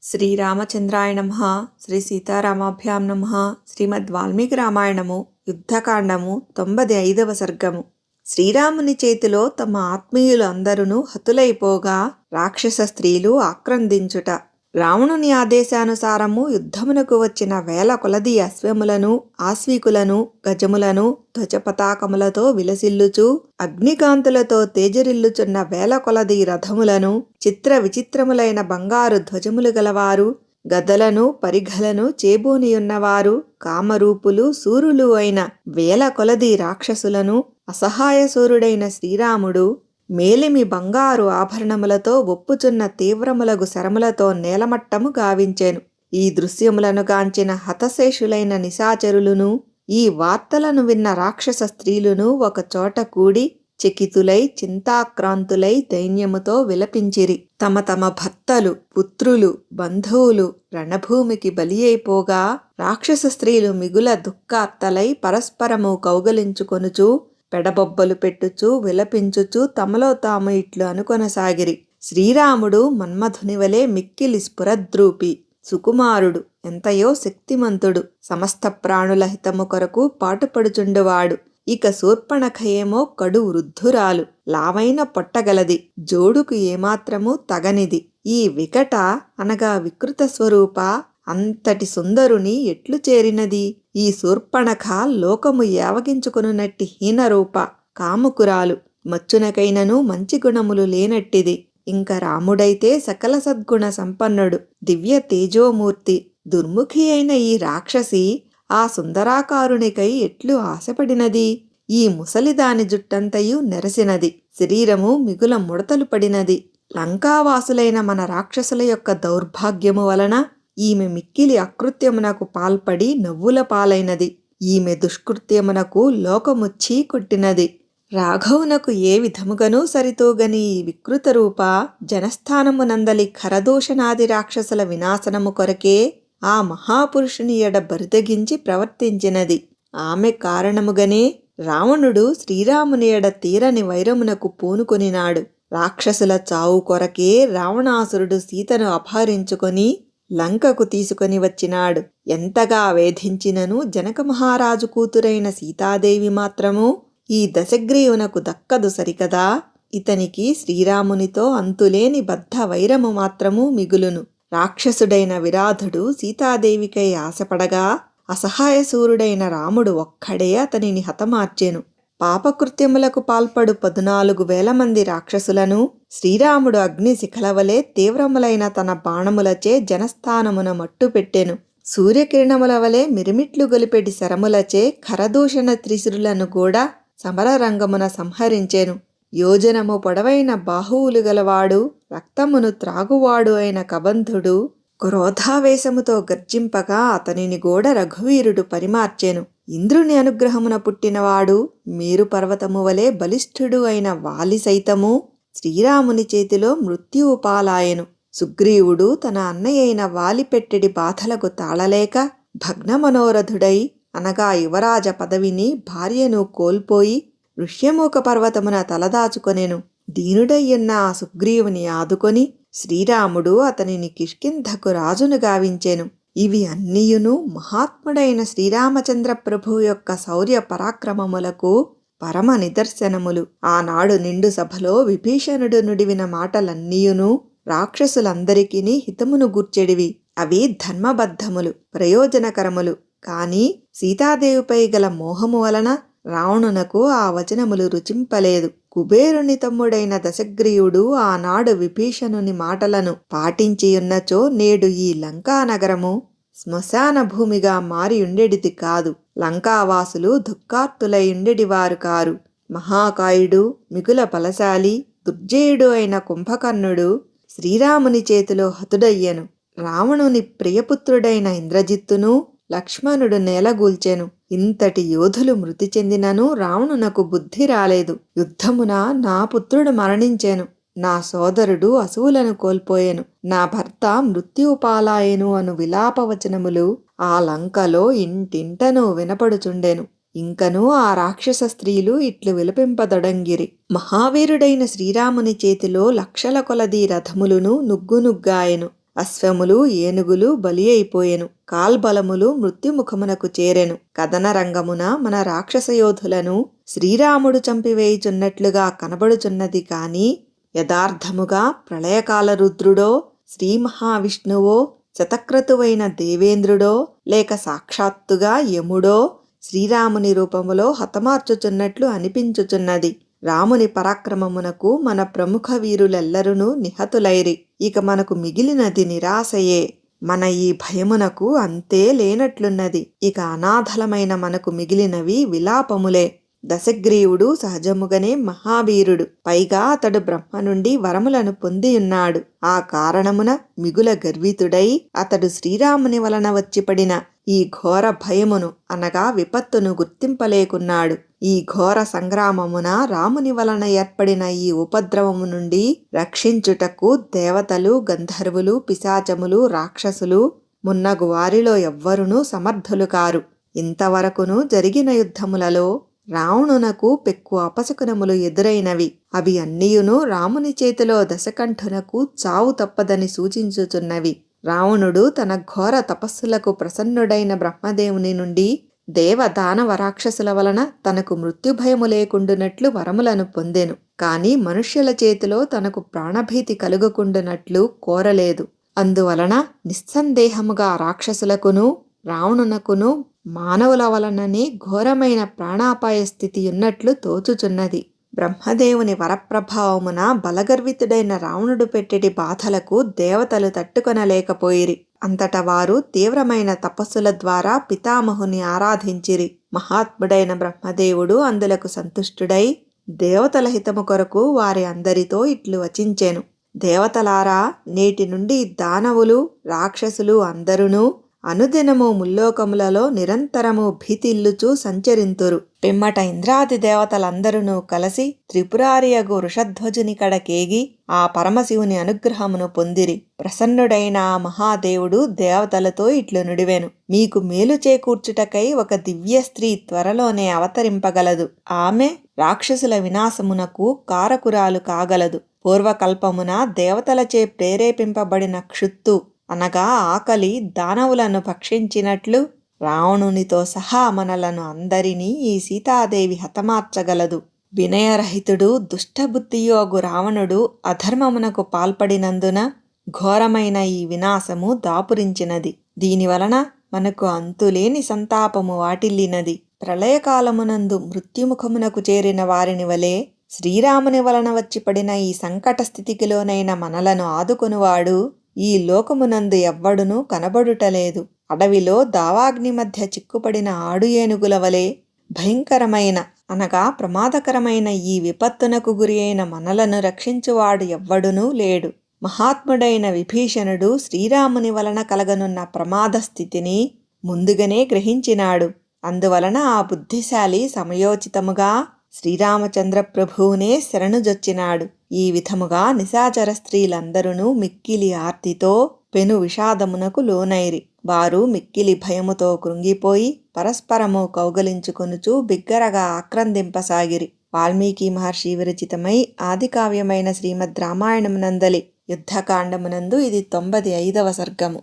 శ్రీరామచంద్రాయ నమః. శ్రీ సీతారామాభ్యాం నమః. శ్రీమద్ వాల్మీకి రామాయణము యుద్ధకాండము 95వ సర్గము. శ్రీరాముని చేతిలో తమ ఆత్మీయులు అందరూ హతులైపోగా రాక్షస స్త్రీలు ఆక్రందించుట. రావణుని ఆదేశానుసారము యుద్ధమునకు వచ్చిన వేల కొలది అశ్వములను, ఆశ్వీకులను, గజములను ధ్వజపతాకములతో విలసిల్లుచు అగ్నికాంతులతో తేజరిల్లుచున్న వేల కొలది రథములను, చిత్ర విచిత్రములైన బంగారు ధ్వజములు గలవారు, గదలను పరిఘలను చేబూనియున్నవారు, కామరూపులు శూరులు అయిన వేల కొలది రాక్షసులను అసహాయశూరుడైన శ్రీరాముడు మేలిమి బంగారు ఆభరణములతో ఒప్పుచున్న తీవ్రములగు శరములతో నేలమట్టము గావించెను. ఈ దృశ్యములను గాంచిన హతశేషులైన నిశాచరులును, ఈ వార్తలను విన్న రాక్షస స్త్రీలును ఒకచోట కూడి చకితులై చింతాక్రాంతులై దైన్యముతో విలపించిరి. తమ తమ భర్తలు, పుత్రులు, బంధువులు రణభూమికి బలి అయిపోగా రాక్షస స్త్రీలు మిగుల దుఃఖార్తలై పరస్పరము కౌగలించుకొనుచు పెడబొబ్బలు పెట్టుచు విలపించుచు తమలో తాము ఇట్లు అనుకొనసాగిరి. శ్రీరాముడు మన్మధుని వలె మిక్కిలి స్ఫురద్రూపి, సుకుమారుడు, ఎంతయో శక్తిమంతుడు, సమస్త ప్రాణుల హితము కొరకు పాటుపడుచుండువాడు. ఇక శూర్పణఖ ఏమో కడు వృద్ధురాలు, లావైన పొట్టగలది, జోడుకు ఏమాత్రము తగనిది. ఈ వికట అనగా వికృత స్వరూప అంతటి సుందరుని ఎట్లు చేరినది? ఈ శూర్పణఖ లోకము యావగించుకొనున్నట్టి హీనరూప, కాముకురాలు, మచ్చునకైనను మంచి గుణములు లేనట్టిది. ఇంక రాముడైతే సకల సద్గుణ సంపన్నుడు, దివ్య తేజోమూర్తి. దుర్ముఖి అయిన ఈ రాక్షసి ఆ సుందరాకారునికై ఎట్లు ఆశపడినది? ఈ ముసలిదాని జుట్టంతయు నెరసినది, శరీరము మిగుల ముడతలు పడినది. లంకావాసులైన మన రాక్షసుల యొక్క దౌర్భాగ్యము వలన ఈమె మిక్కిలి అకృత్యమునకు పాల్పడి నవ్వుల పాలైనది. ఈమె దుష్కృత్యమునకు లోకము చీకొట్టినది. రాఘవునకు ఏ విధముగనూ సరితూగని ఈ వికృత రూప జనస్థానమునందలి ఖరదూషణాది రాక్షసుల వినాశనము కొరకే ఆ మహాపురుషుని ఎడ బరిదగించి ప్రవర్తించినది. ఆమె కారణముగనే రావణుడు శ్రీరాముని ఎడ తీరని వైరమునకు పూనుకొనినాడు. రాక్షసుల చావు కొరకే రావణాసురుడు సీతను అపహరించుకొని లంకకు తీసుకొని వచ్చినాడు. ఎంతగా వేధించినను జనక మహారాజు కూతురైన సీతాదేవి మాత్రము ఈ దశగ్రీవునకు దక్కదు సరికదా. ఇతనికి శ్రీరామునితో అంతులేని బద్ధ వైరము మాత్రము మిగులును. రాక్షసుడైన విరాధుడు సీతాదేవికై ఆశపడగా అసహాయశూరుడైన రాముడు ఒక్కడే అతనిని హతమార్చెను. పాపకృత్యములకు పాల్పడు 14,000 మంది రాక్షసులను శ్రీరాముడు అగ్ని శిఖలవలే తీవ్రములైన తన బాణములచే జనస్థానమున మట్టుపెట్టెను. సూర్యకిరణముల వలె మిరిమిట్లు గొలిపెడి శరములచే ఖరదూషణ త్రిశురులను కూడా సమరరంగమున సంహరించెను. యోజనము పొడవైన బాహువులు గలవాడు, రక్తమును త్రాగువాడు అయిన కబంధుడు క్రోధావేశముతో గర్జింపగా అతనిని గూడ రఘువీరుడు పరిమార్చెను. ఇంద్రుని అనుగ్రహమున పుట్టినవాడు, మేరు పర్వతము వలె బలిష్ఠుడు అయిన వాలి సైతము శ్రీరాముని చేతిలో మృత్యువు పాలాయెను. సుగ్రీవుడు తన అన్నయ్యైన వాలి పెట్టెడి బాధలకు తాళలేక భగ్నమనోరథుడై అనగా యువరాజ పదవిని భార్యను కోల్పోయి ఋష్యమూక పర్వతమున తలదాచుకొనెను. దీనుడయ్యున్న ఆ సుగ్రీవుని ఆదుకొని శ్రీరాముడు అతనిని కిష్కింధకు రాజును గావించెను. ఇవి అన్నియును మహాత్ముడైన శ్రీరామచంద్ర ప్రభు యొక్క శౌర్య పరాక్రమములకు పరమ నిదర్శనములు. ఆనాడు నిండు సభలో విభీషణుడు నుడివిన మాటలన్నీయును రాక్షసులందరికీ హితమును గూర్చెడివి. అవి ధర్మబద్ధములు, ప్రయోజనకరములు. కాని సీతాదేవిపై గల మోహము వలన రావణునకు ఆ వచనములు రుచింపలేదు. కుబేరుని తమ్ముడైన దశగ్రీవుడు ఆనాడు విభీషణుని మాటలను పాటించియున్నచో నేడు ఈ లంకానగరము శ్మశాన భూమిగా మారియుండెడిది కాదు. లంకావాసులు దుఃఖార్తులై ఉండెడివారు కారు. మహాకాయుడు, మిగుల బలశాలి, దుర్జయుడు అయిన కుంభకర్ణుడు శ్రీరాముని చేతిలో హతుడయ్యెను. రావణుని ప్రియపుత్రుడైన ఇంద్రజిత్తును లక్ష్మణుడు నేలగూల్చెను. ఇంతటి యోధులు మృతి చెందినను రావణునకు బుద్ధి రాలేదు. యుద్ధమున నా పుత్రుడు మరణించెను, నా సోదరుడు అసువులను కోల్పోయెను, నా భర్త మృత్యుపాలాయెను అను విలాపవచనములు ఆ లంకలో ఇంటింటను వినపడుచుండెను. ఇంకనూ ఆ రాక్షస స్త్రీలు ఇట్లు విలపింపదొడంగిరి. మహావీరుడైన శ్రీరాముని చేతిలో లక్షల కొలది రథములును నుగ్గునుగ్గాయెను. అశ్వములు ఏనుగులు బలి అయిపోయెను. కాల్బలములు మృత్యుముఖమునకు చేరెను. కథన రంగమున మన రాక్షస యోధులను శ్రీరాముడు చంపివేయుచున్నట్లుగా కనబడుచున్నది కాని యథార్థముగా ప్రళయకాల రుద్రుడో, శ్రీ మహావిష్ణువో, శతక్రతువైన దేవేంద్రుడో, లేక సాక్షాత్తుగా యముడో శ్రీరాముని రూపములో హతమార్చుచున్నట్లు అనిపించుచున్నది. రాముని పరాక్రమమునకు మన ప్రముఖ వీరులెల్లరునూ నిహతులైరి. ఇక మనకు మిగిలినది నిరాశయే. మన ఈ భయమునకు అంతే లేనట్లున్నది. ఇక అనాథలమైన మనకు మిగిలినవి విలాపములే. దశగ్రీవుడు సహజముగనే మహావీరుడు. పైగా అతడు బ్రహ్మ నుండి వరములను పొందియున్నాడు. ఆ కారణమున మిగుల గర్వితుడై అతడు శ్రీరాముని వలన వచ్చిపడిన ఈ ఘోర భయమును అనగా విపత్తును గుర్తింపలేకున్నాడు. ఈ ఘోర సంగ్రామమున రాముని వలన ఏర్పడిన ఈ ఉపద్రవము నుండి రక్షించుటకు దేవతలు, గంధర్వులు, పిశాచములు, రాక్షసులు మున్నగు వారిలో ఎవ్వరునూ సమర్థులు కారు. ఇంతవరకును జరిగిన యుద్ధములలో రావణునకు పెక్కు అపశకునములు ఎదురైనవి. అవి అన్నియును రాముని చేతిలో దశకంఠునకు చావు తప్పదని సూచించుచున్నవి. రావణుడు తన ఘోర తపస్సులకు ప్రసన్నుడైన బ్రహ్మదేవుని నుండి దేవదానవ రాక్షసుల వలన తనకు మృత్యుభయము లేకుండునట్లు వరములను పొందెను. కాని మనుష్యుల చేతిలో తనకు ప్రాణభీతి కలుగకుండునట్లు కోరలేదు. అందువలన నిస్సందేహముగా రాక్షసులకును రావణునకును మానవుల వలననే ఘోరమైన ప్రాణాపాయ స్థితి ఉన్నట్లు తోచుచున్నది. బ్రహ్మదేవుని వరప్రభావమున బలగర్వితుడైన రావణుడు పెట్టెడి బాధలకు దేవతలు తట్టుకొనలేకపోయిరి. అంతట వారు తీవ్రమైన తపస్సుల ద్వారా పితామహుని ఆరాధించిరి. మహాత్ముడైన బ్రహ్మదేవుడు అందులకు సంతుష్టుడై దేవతల హితము కొరకు వారి అందరితో ఇట్లు వచించెను. దేవతలారా, నేటి నుండి దానవులు, రాక్షసులు అందరునూ అనుదినము ముల్లోకములలో నిరంతరము భీతిల్లుచూ సంచరింతురు. పిమ్మట ఇంద్రాది దేవతలందరూ కలిసి త్రిపురారియగు వృషధ్వజుని కడకేగి ఆ పరమశివుని అనుగ్రహమును పొందిరి. ప్రసన్నుడైన ఆ మహాదేవుడు దేవతలతో ఇట్లు నుడివెను. మీకు మేలు చేకూర్చుటకై ఒక దివ్య స్త్రీ త్వరలోనే అవతరింపగలదు. ఆమె రాక్షసుల వినాశమునకు కారకురాలు కాగలదు. పూర్వకల్పమున దేవతలచే ప్రేరేపింపబడిన క్షుత్తు అనగా ఆకలి దానవులను భక్షించినట్లు రావణునితో సహా మనలను అందరినీ ఈ సీతాదేవి హతమార్చగలదు. వినయరహితుడు దుష్టబుద్ధియోగు రావణుడు అధర్మమునకు పాల్పడినందున ఘోరమైన ఈ వినాశము దాపురించినది. దీనివలన మనకు అంతులేని సంతాపము వాటిల్లినది. ప్రళయకాలమునందు మృత్యుముఖమునకు చేరిన వారిని వలె శ్రీరాముని వలన వచ్చి పడిన ఈ సంకట స్థితికిలోనైన మనలను ఆదుకొనువాడు ఈ లోకమునందు ఎవ్వడునూ కనబడుటలేదు. అడవిలో దావాగ్ని మధ్య చిక్కుపడిన ఆడు ఏనుగుల వలె భయంకరమైన అనగా ప్రమాదకరమైన ఈ విపత్తునకు గురి అయిన మనలను రక్షించువాడు ఎవ్వడునూ లేడు. మహాత్ముడైన విభీషణుడు శ్రీరాముని వలన కలగనున్న ప్రమాద స్థితిని ముందుగానే గ్రహించినాడు. అందువలన ఆ బుద్ధిశాలి సమయోచితముగా శ్రీరామచంద్ర ప్రభువునే శరణుజొచ్చినాడు. ఈ విధముగా నిశాచర స్త్రీలందరూ మిక్కిలి ఆర్తితో పెను విషాదమునకు లోనైరి. వారు మిక్కిలి భయముతో కృంగిపోయి పరస్పరము కౌగలించుకొనుచు బిగ్గరగా ఆక్రందింపసాగిరి. వాల్మీకి మహర్షి విరచితమై ఆదికావ్యమైన శ్రీమద్ రామాయణమునందలి యుద్ధకాండమునందు ఇది 95వ సర్గము.